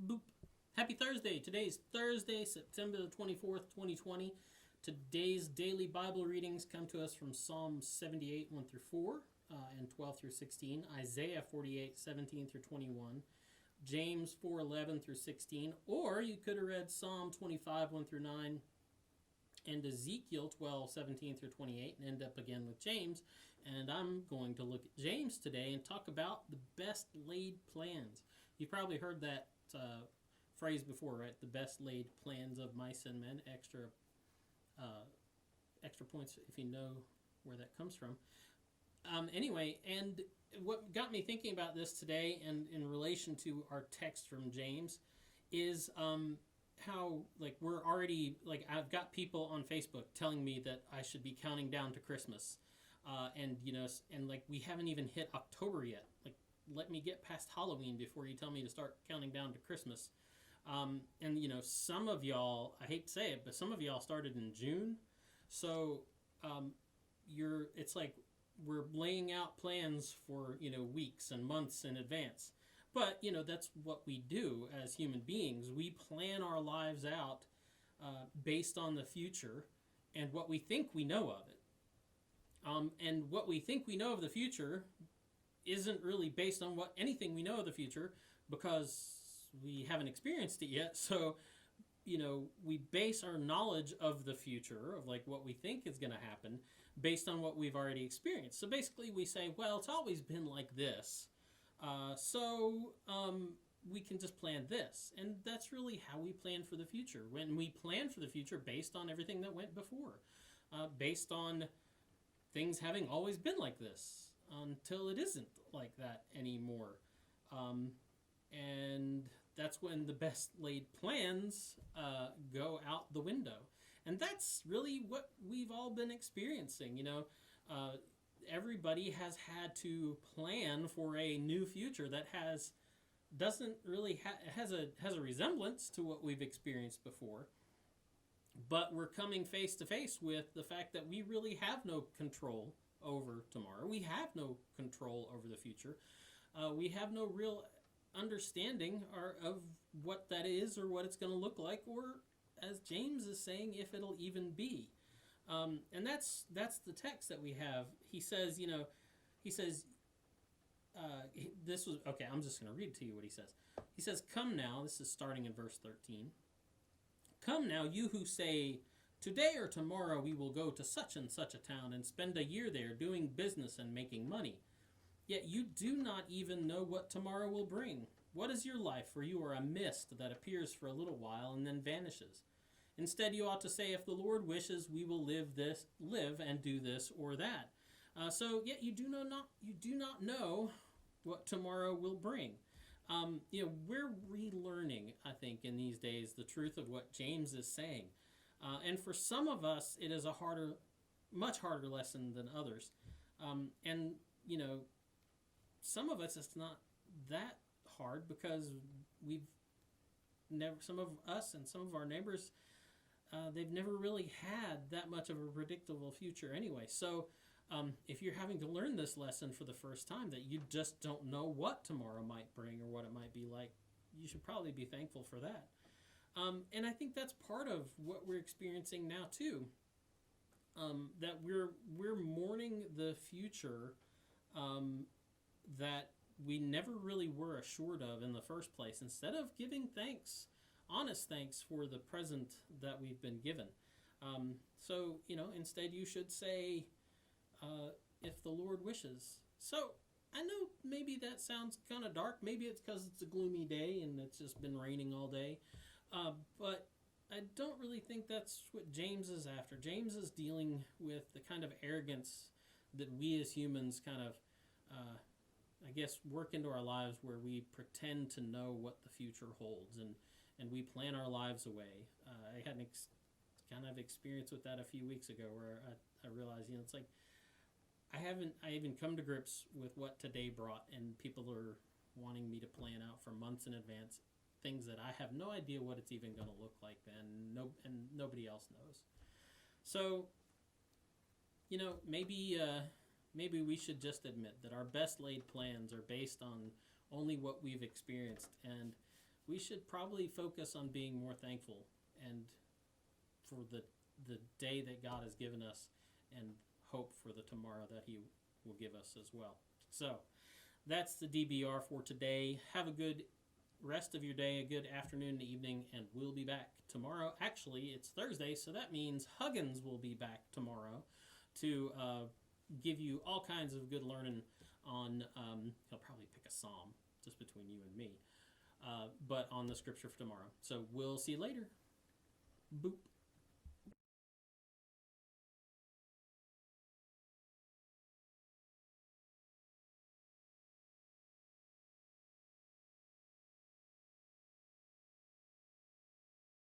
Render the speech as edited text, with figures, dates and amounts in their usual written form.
Boop. Happy Thursday. Today's Thursday, September the 24th, 2020. Today's daily Bible readings come to us from Psalm 78, 1 through 4, and 12 through 16, Isaiah 48, 17 through 21, James 4, 11 through 16, or you could have read Psalm 25, 1 through 9, and Ezekiel 12, 17 through 28, and end up again with James. And I'm going to look at James today and talk about the best laid plans. You've probably heard that phrase before, right? The best laid plans of mice and men. Extra points if you know where that comes from. Anyway, and what got me thinking about this today, and in relation to our text from James, is how we're already I've got people on Facebook telling me that I should be counting down to Christmas, and we haven't even hit October yet. Let me get past Halloween before you tell me to start counting down to Christmas. And some of y'all, I hate to say it, but some of y'all started in June, so it's like we're laying out plans for weeks and months in advance. But that's what we do as human beings. We plan our lives out based on the future and what we think we know of it. And what we think we know of the future isn't really based on anything we know of the future, because we haven't experienced it yet. So, we base our knowledge of the future, of what we think is going to happen, based on what we've already experienced. So basically we say, well, it's always been like this, so we can just plan this. And that's really how we plan for the future. When we plan for the future based on everything that went before, based on things having always been like this, until it isn't like that anymore. And that's when the best laid plans go out the window. And that's really what we've all been experiencing. Everybody has had to plan for a new future that has a resemblance to what we've experienced before. But we're coming face to face with the fact that we really have no control over tomorrow. We have no control over the future. We have no real understanding of what that is, or what it's going to look like, or, as James is saying, if it'll even be. And that's the text that we have. He says, this was, okay, I'm just going to read to you what he says. He says, "Come now," this is starting in verse 13. "Come now, you who say, 'Today or tomorrow we will go to such and such a town and spend a year there doing business and making money. Yet you do not even know what tomorrow will bring. What is your life? For you are a mist that appears for a little while and then vanishes. Instead, you ought to say, if the Lord wishes, we will live and do this or that.' Yet you do not know what tomorrow will bring." We're relearning, I think, in these days, the truth of what James is saying. And for some of us, it is a much harder lesson than others. Some of us, it's not that hard, because some of us and some of our neighbors, they've never really had that much of a predictable future anyway. So if you're having to learn this lesson for the first time, that you just don't know what tomorrow might bring or what it might be like, you should probably be thankful for that. And I think that's part of what we're experiencing now too. That we're mourning the future that we never really were assured of in the first place, instead of giving thanks, honest thanks, for the present that we've been given. Instead you should say, if the Lord wishes. So I know maybe that sounds kind of dark. Maybe it's because it's a gloomy day and it's just been raining all day. But I don't really think that's what James is after. James is dealing with the kind of arrogance that we as humans kind of, work into our lives, where we pretend to know what the future holds, and we plan our lives away. I had an kind of experience with that a few weeks ago, where I realized, it's like I haven't come to grips with what today brought, and people are wanting me to plan out for months in advance things that I have no idea what it's even going to look like then, and nobody else knows. So, maybe we should just admit that our best laid plans are based on only what we've experienced, and we should probably focus on being more thankful and for the day that God has given us, and hope for the tomorrow that He will give us as well. So that's the DBR for today. Have a good rest of your day, a good afternoon and evening, and we'll be back tomorrow. Actually, it's Thursday, so that means Huggins will be back tomorrow to give you all kinds of good learning on, he'll probably pick a psalm just between you and me, but on the scripture for tomorrow. So we'll see you later. Boop.